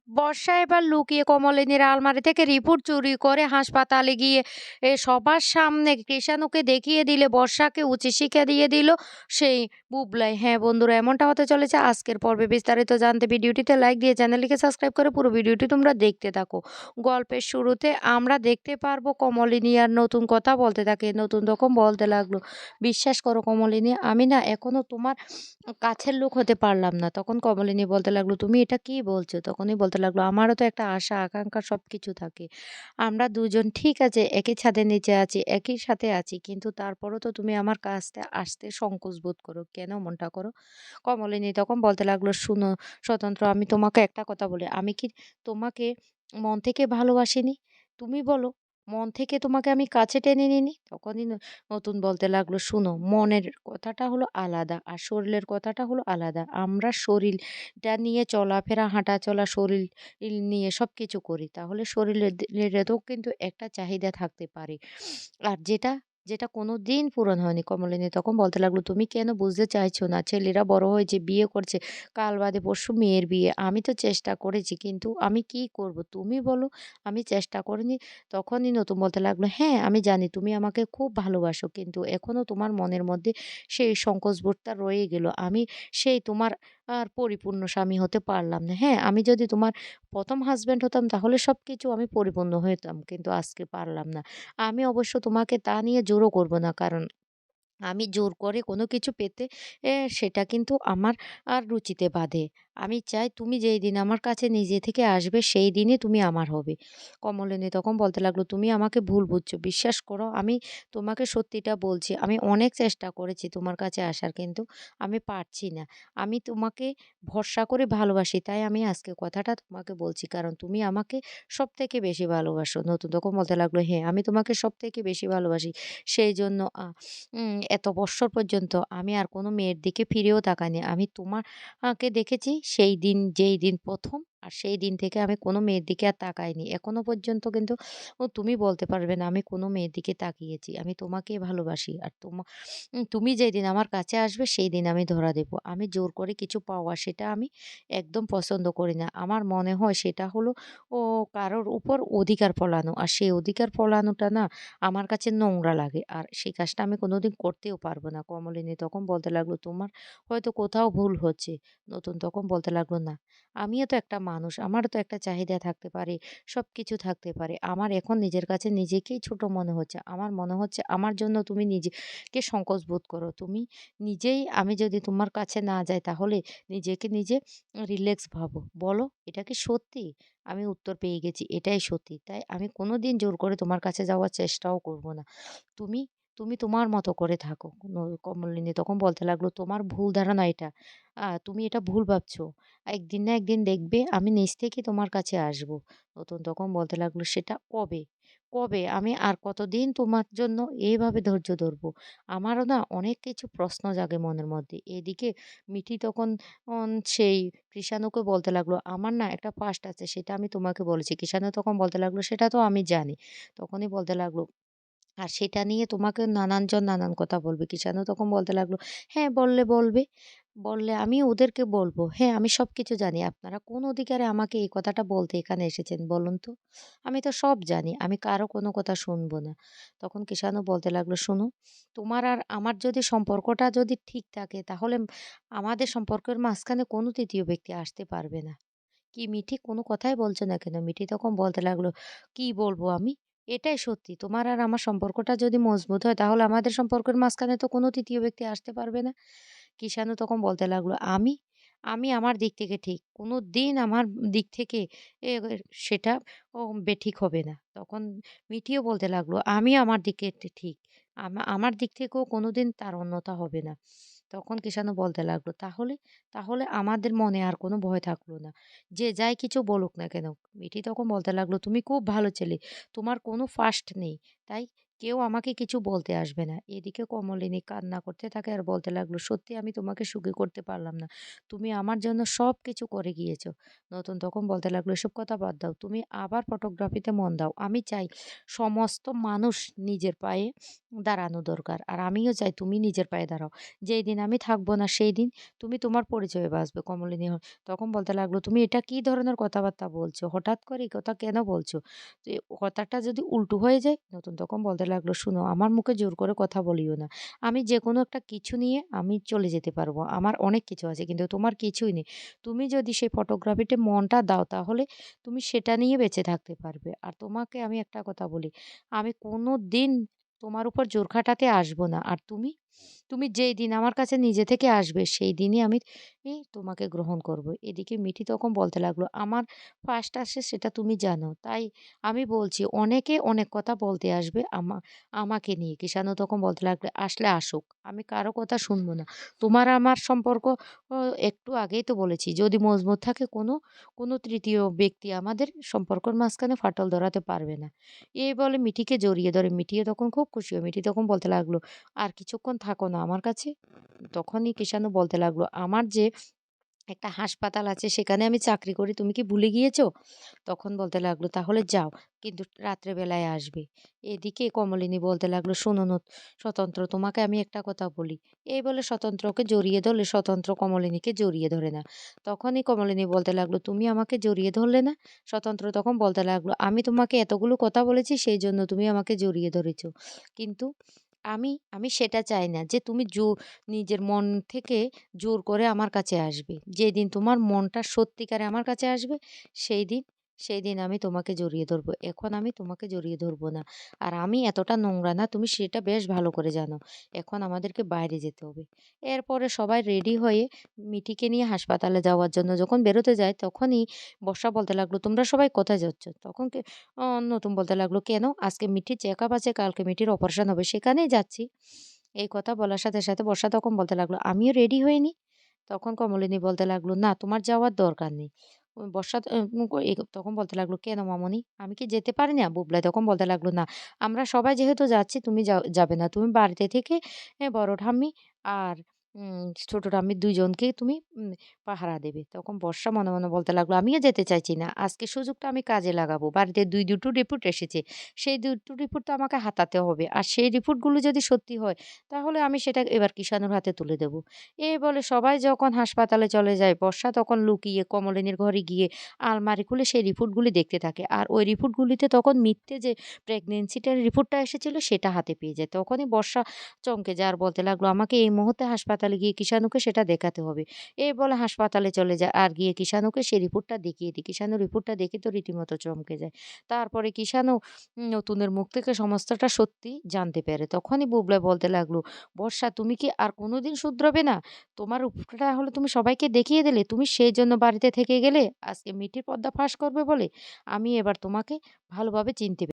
বর্ষা এবার লুকিয়ে কমলিনীর আলমারি থেকে রিপোর্ট চুরি করে হাসপাতালে গিয়ে সবার সামনে কৃষাণুকে দেখিয়ে দিলে বর্ষাকে উচিত শিক্ষা দিয়ে দিল সেই বুবলাই। হ্যাঁ বন্ধুরা, এমনটা হতে চলেছে আজকের পর্বে। বিস্তারিত জানতে ভিডিওটিতে লাইক দিয়ে চ্যানেলটিকে সাবস্ক্রাইব করে পুরো ভিডিওটি তোমরা দেখতে থাকো। গল্পের শুরুতে আমরা দেখতে পারবো কমলিনী আর নতুন কথা বলতে থাকে, নতুন রকম বলতে লাগলো, বিশ্বাস করো কমলিনী, আমি না এখনো তোমার কাছের লোক হতে পারলাম না। তখন কমলিনী বলতে লাগলো, "তুমি এটা কি বলছো?" তখনই বলতে লাগলো, "আমারও তো একটা আশা আকাঙ্ক্ষা সবকিছু থাকে। আমরা দুজন ঠিক আছে একই ছাদের নিচে আছি, একই সাথে আছি। কিন্তু তারপরও তো তুমি আমার কাছে আসতে সংকোচ বোধ করো। কেন মনটা করো?" কমলিনী তখন বলতে লাগলো, "শুনো স্বতন্ত্র, আমি তোমাকে একটা কথা বলি। আমি কি তোমাকে মন থেকে ভালোবাসিনি? তুমি বলো, মন থেকে তোমাকে আমি কাছে টেনে নিইনি?" তখনই নতুন বলতে লাগলো, "শুনো, মনের কথাটা হলো আলাদা আর শরীরের কথাটা হলো আলাদা। আমরা শরীরটা নিয়ে চলাফেরা, হাঁটাচলা, শরীর নিয়ে সবকিছু করি। তাহলে শরীরেরও কিন্তু একটা চাহিদা থাকতে পারে। আর যেটা কোনোদিন পূরণ হয়নি।" কমলিনী তখন বলতে লাগলো, "তুমি কেন বুঝতে চাইছো না? ছেলেরা বড় হয়েছে, বিয়ে করছে। কাল বাদে পরশু মেয়ের বিয়ে। আমি তো চেষ্টা করেছি, কিন্তু আমি কি করব? তুমি বলো, আমি চেষ্টা করিনি?" তখনই নতুন বলতে লাগলো, "হ্যাঁ, আমি জানি তুমি আমাকে খুব ভালোবাসো। কিন্তু এখনো তোমার মনের মধ্যে সেই সংকোচবোধটা রয়ে গেল। আমি সেই তোমার পরিপূর্ণ স্বামী হতে পারলাম না। হ্যাঁ, আমি যদি তোমার ১ম হাসব্যান্ড হতাম তাহলে সবকিছু আমি পরিপূর্ণ হতাম। কিন্তু আজকে পারলাম না। আমি অবশ্য তোমাকে তা নিয়ে জোরও করব না। কারণ আমি জোর করে কোনো কিছু পেতে সেটা কিন্তু আমার রুচিতে বাধে। আমি চাই তুমি যেই দিন আমার কাছে নিজে থেকে আসবে সেই দিনই তুমি আমার হবে।" কমলিনী তখন বলতে লাগলো, "তুমি আমাকে ভুল বুঝছো। বিশ্বাস করো, আমি তোমাকে সত্যিটা বলছি। আমি অনেক চেষ্টা করেছি তোমার কাছে আসার, কিন্তু আমি পারছি না। আমি তোমাকে ভরসা করে ভালোবাসি, তাই আমি আজকে কথাটা তোমাকে বলছি। কারণ তুমি আমাকে সবথেকে বেশি ভালোবাসো।" নতুন তখন বলতে লাগলো, "হ্যাঁ, আমি তোমাকে সবথেকে বেশি ভালোবাসি। সেইজন্য এত বৎসর পর্যন্ত আমি আর কোনো মেয়ের দিকে ফিরেও তাকাইনি। আমি কে দেখেছি সেই দিন, যেই দিন ১ম, আর সেই দিন থেকে আমি কোনো মেয়ের দিকে আর তাকাইনি। এখনো পর্যন্ত কিন্তু তুমি বলতে পারবে না আমি কোনো মেয়ের দিকে তাকিয়েছি। আমি তোমাকেই ভালোবাসি। আর তুমি যেদিন আমার কাছে আসবে সেই দিন আমি ধরা দেব। আমি জোর করে কিছু পাওয়া সেটা আমি একদম পছন্দ করি না। আমার মনে হয় সেটা হলো কারোর উপর অধিকার ফলানো। আর সেই অধিকার ফলানোটা না আমার কাছে নোংরা লাগে। আর সেই কাজটা আমি কোনোদিন করতেও পারবো না।" কমলিনী তখন বলতে লাগলো, "তোমার হয়তো কোথাও ভুল হচ্ছে।" নতুন তখন বলতে লাগলো, "না, আমিও তো একটা মানুষ। আমারও তো একটা চাহিদা থাকতে পারে, সবকিছু থাকতে পারে। আমার এখন নিজের কাছে নিজেকেই ছোট মনে হচ্ছে। আমার মনে হচ্ছে আমার জন্য তুমি নিজেকে সংকোচ বোধ করো। তুমি নিজেই, আমি যদি তোমার কাছে না যাই তাহলে নিজেকে নিজে রিল্যাক্স ভাবো। বলো, এটা কি সত্যি?" আমি উত্তর পেয়ে গেছি, এটাই সত্যি। তাই আমি কোনোদিন জোর করে তোমার কাছে যাওয়ার চেষ্টাও করব না। তুমি তুমি তোমার মতো করে থাকো।" কমলিনী তখন বলতে লাগলো, "তোমার ভুল ধারণা এটা। তুমি এটা ভুল ভাবছো। একদিন না একদিন দেখবে আমি নিজ থেকে তোমার কাছে আসবো।" নতুন তখন বলতে লাগলো, "সেটা কবে? কবে? আমি আর কতদিন তোমার জন্য এভাবে ধৈর্য ধরবো?" আমারও না অনেক কিছু প্রশ্ন জাগে মনের মধ্যে। এদিকে মিঠি তখন সেই কৃষাণুকে বলতে লাগলো, "আমার না একটা পাস্ট আছে, সেটা আমি তোমাকে বলেছি।" কৃষাণু তখন বলতে লাগলো, "সেটা তো আমি জানি।" তখনই বলতে লাগলো, "আর সেটা নিয়ে তোমাকে নানানজন নানান কথা বলবে।" কৃষাণু তখন বলতে লাগলো, "হ্যাঁ, বললে বলবে। বললে আমি ওদেরকে বলব। হ্যাঁ, আমি সবকিছু জানি। আপনারা কোন অধিকারে আমাকে এই কথাটা বলতে এখানে এসেছেন বলুন তো? আমি তো সব জানি। আমি কারো কোনো কথা শুনব না।" তখন কৃষাণু বলতে লাগলো, "শোনো, তোমার আর আমার যদি সম্পর্কটা যদি ঠিক থাকে তাহলে আমাদের সম্পর্কের মাঝখানে কোনো ৩য় ব্যক্তি আসতে পারবে না।" "কি মিঠি, কোনো কথাই বলছো না কেন?" মিঠি তখন বলতে লাগলো, "কি বলবো আমি? এটাই সত্যি। তোমার আর আমার সম্পর্কটা যদি মজবুত হয় তাহলে আমাদের সম্পর্কের মাঝখানে তো কোনো ৩য় ব্যক্তি আসতে পারবে না।" কিষাণু তখন বলতে লাগলো, "আমি আমার দিক থেকে ঠিক। কোনোদিন আমার দিক থেকে সেটা বেঠিক হবে না।" তখন মিঠিও বলতে লাগলো, "আমি আমার দিকে ঠিক। আমার দিক থেকেও কোনোদিন তার অন্যথা হবে না।" তখন কিষাণু বলতে লাগলো, তাহলে আমাদের মনে আর কোনো ভয় থাকলো না। যে যাই কিছু বলুক না কেন?" মিঠি তখন বলতে লাগলো, "তুমি খুব ভালো ছেলে। তোমার কোনো ফাস্ট নেই। তাই কেউ আমাকে কিছু বলতে আসবে না। এদিকে কমলিনী কান্না করতে থাকে আর বলতে লাগলো, "সত্যি আমি তোমাকে সুখী করতে পারলাম না। তুমি আমার জন্য সবকিছু করে গিয়েছো।" নতুন তখন বলতে লাগলো, "এসব কথা বাদ দাও। তুমি আবার ফটোগ্রাফিতে মন দাও। আমি চাই সমস্ত মানুষ নিজের পায়ে দাঁড়ানো দরকার। আর আমিও চাই তুমি নিজের পায়ে দাঁড়াও। যেইদিন আমি থাকবো না সেই দিন তুমি তোমার পরিচয়ে বাঁচবে।" কমলিনী তখন বলতে লাগলো, "তুমি এটা কি ধরনের কথাবার্তা বলছো? হঠাৎ করে এই কথা কেন বলছো? তো কথাটা যদি উল্টো হয়ে যায়?" নতুন তখন বলতে লাগলো, "শুনো, আমার মুখে জোর করে কথা বলিও না। আমি যেকোনো একটা কিছু নিয়ে আমি চলে যেতে পারবো। আমার অনেক কিছু আছে কিন্তু তোমার কিছুই নেই। তুমি যদি সেই ফটোগ্রাফিতে মনটা দাও তাহলে তুমি সেটা নিয়ে বেঁচে থাকতে পারবে। আর তোমাকে আমি একটা কথা বলি, আমি কোনোদিন তোমার উপর জোর খাটাতে আসবো না। আর তুমি তুমি যেইদিন আমার কাছে নিজে থেকে আসবে সেই দিনই আমি তোমাকে গ্রহণ করব।" এদিকে মিঠি তখন বলতে লাগলো, "আমার ফার্স্ট আসে সেটা তুমি জানো। তাই আমি বলছি অনেকে অনেক কথা বলতে আসবে আমাকে নিয়ে।" কিষাণু তখন বলতে লাগলো, "আসলে আসুক। আমি কারো কথা শুনবো না। তোমার আমার সম্পর্ক অ একটু আগেই তো বলেছি যদি মজবুত থাকে কোনো তৃতীয় ব্যক্তি আমাদের সম্পর্কের মাঝখানে ফাটল ধরাতে পারবে না।" এই বলে মিঠিকে জড়িয়ে ধরে। মিঠিও তখন খুব খুশি হয়। মিঠি তখন বলতে লাগলো, "আর কিছুক্ষণ থাকো না আমার কাছে?" তখনই কিষাণু বলতে লাগলো, "আমার যে একটা হাসপাতাল আছে সেখানে আমি চাকরি করি। তুমি কি ভুলে গিয়েছো?" তখন বলতে লাগলো, "তাহলে যাও। কিন্তু রাত্রে বেলায় আসবে।" এদিকে কমলিনী বলতে লাগলো, "শোনো স্বতন্ত্র, তোমাকে আমি একটা কথা বলি।" এই বলে স্বতন্ত্রকে জড়িয়ে ধরলে স্বতন্ত্র কমলিনীকে জড়িয়ে ধরে না। তখনই কমলিনী বলতে লাগলো, "তুমি আমাকে জড়িয়ে ধরলে না?" স্বতন্ত্র তখন বলতে লাগলো, "আমি তোমাকে এতগুলো কথা বলেছি সেইজন্য তুমি আমাকে জড়িয়ে ধরেছ। কিন্তু আমি সেটা চাই না যে তুমি নিজের মন থেকে জোর করে আমার কাছে আসবে। যেদিন তোমার মনটা সত্যিকারে আমার কাছে আসবে সেই দিন আমি তোমাকে জড়িয়ে ধরবো। এখন আমি তোমাকে জড়িয়ে ধরবো না। আর আমি এতটা নোংরা না, তুমি সেটা বেশ ভালো করে জানো। এখন আমাদেরকে বাইরে যেতে হবে।" এরপরে সবাই রেডি হয়ে মিঠিকে নিয়ে হাসপাতালে যাওয়ার জন্য যখন বেরোতে যায় তখনই বর্ষা বলতে লাগলো, "তোমরা সবাই কোথায় যাচ্ছ?" তখন নতুন বলতে লাগলো, "কেন? আজকে মিঠির চেকআপ আছে, কালকে মিঠির অপারেশন হবে, সেখানেই যাচ্ছি।" এই কথা বলার সাথে, সাথে বর্ষা তখন বলতে লাগলো, "আমিও রেডি হয়ে নিই?" তখন কমলিনী বলতে লাগলো, "না, তোমার যাওয়ার দরকার নেই।" বর্ষা তখন বলতে লাগলো, "কেন মামুনি? আমি কি যেতে পারি না?" বুবলাই তখন বলতে লাগলো, "না, আমরা সবাই যেহেতু যাচ্ছি তুমি যাবে না। তুমি বাড়িতে থেকে বড় ঠাম্মি আর ছোট ঠাম্মি ২ জনকেই তুমি পাহারা দেবে।" তখন বর্ষা মনে, মনে বলতে লাগলো, "আমিও যেতে চাইছি না। আজকে সুযোগটা আমি কাজে লাগাবো। বাড়িতে দুটো রিপোর্ট এসেছে। সেই দুটো রিপোর্ট তো আমাকে হাতাতে হবে। আর সেই রিপোর্টগুলো যদি সত্যি হয় তাহলে আমি সেটা এবার কিষাণুর হাতে তুলে দেব।" এই বলে সবাই যখন হাসপাতালে চলে যায়, বর্ষা তখন লুকিয়ে কমলিনীর ঘরে গিয়ে আলমারি খুলে সেই রিপোর্টগুলি দেখতে থাকে। আর ওই রিপোর্টগুলিতে তখন মিথ্যে যে প্রেগনেন্সিটার রিপোর্টটা এসেছিল সেটা হাতে পেয়ে যায়। তখনই বর্ষা চমকে যায় আর বলতে লাগলো, "আমাকে এই মুহূর্তে হাসপাতালে গিয়ে কিষাণুকে সেটা দেখাতে হবে।" এই বলে হাসপাতালে চলে যায় আর গিয়ে কিষাণুকে সেই রিপোর্টটা দেখিয়ে দেয়। কিষাণু রিপোর্টটা দেখে তো রীতিমতো চমকে যায়। তারপরে কিষাণু নতুনের মুখ থেকে সমস্তটা সত্যি জানতে পারে। তখনই বুবলাই বলতে লাগলো, "বর্ষা, তুমি কি আর কোনোদিন শুধরাবে না? তোমার উপকারটা হলো তুমি সবাইকে দেখিয়ে দিলে। তুমি সেইজন্য বাড়িতে থেকে গেলে আজকে মিঠির পর্দা ফাঁস করবে বলে। আমি এবার তোমাকে ভালোভাবে চিনতে